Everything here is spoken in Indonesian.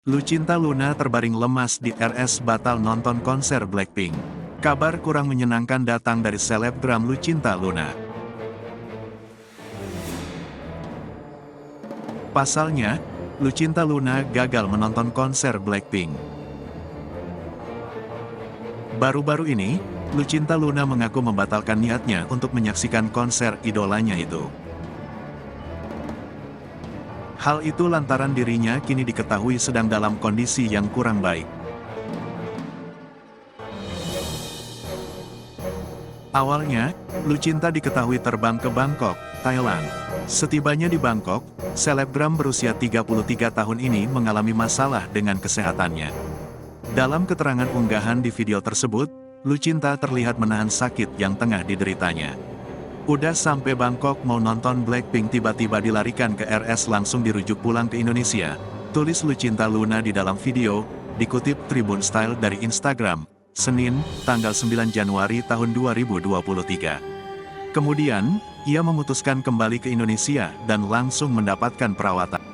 Lucinta Luna terbaring lemas di RS batal nonton konser Blackpink. Kabar kurang menyenangkan datang dari selebgram Lucinta Luna. Pasalnya, Lucinta Luna gagal menonton konser Blackpink. Baru-baru ini, Lucinta Luna mengaku membatalkan niatnya untuk menyaksikan konser idolanya itu. Hal itu lantaran dirinya kini diketahui sedang dalam kondisi yang kurang baik. Awalnya, Lucinta diketahui terbang ke Bangkok, Thailand. Setibanya di Bangkok, selebgram berusia 33 tahun ini mengalami masalah dengan kesehatannya. Dalam keterangan unggahan di video tersebut, Lucinta terlihat menahan sakit yang tengah dideritanya. Udah sampai Bangkok mau nonton Blackpink tiba-tiba dilarikan ke RS langsung dirujuk pulang ke Indonesia, tulis Lucinta Luna di dalam video, dikutip Tribun Style dari Instagram, Senin, tanggal 9 Januari tahun 2023. Kemudian, ia memutuskan kembali ke Indonesia dan langsung mendapatkan perawatan.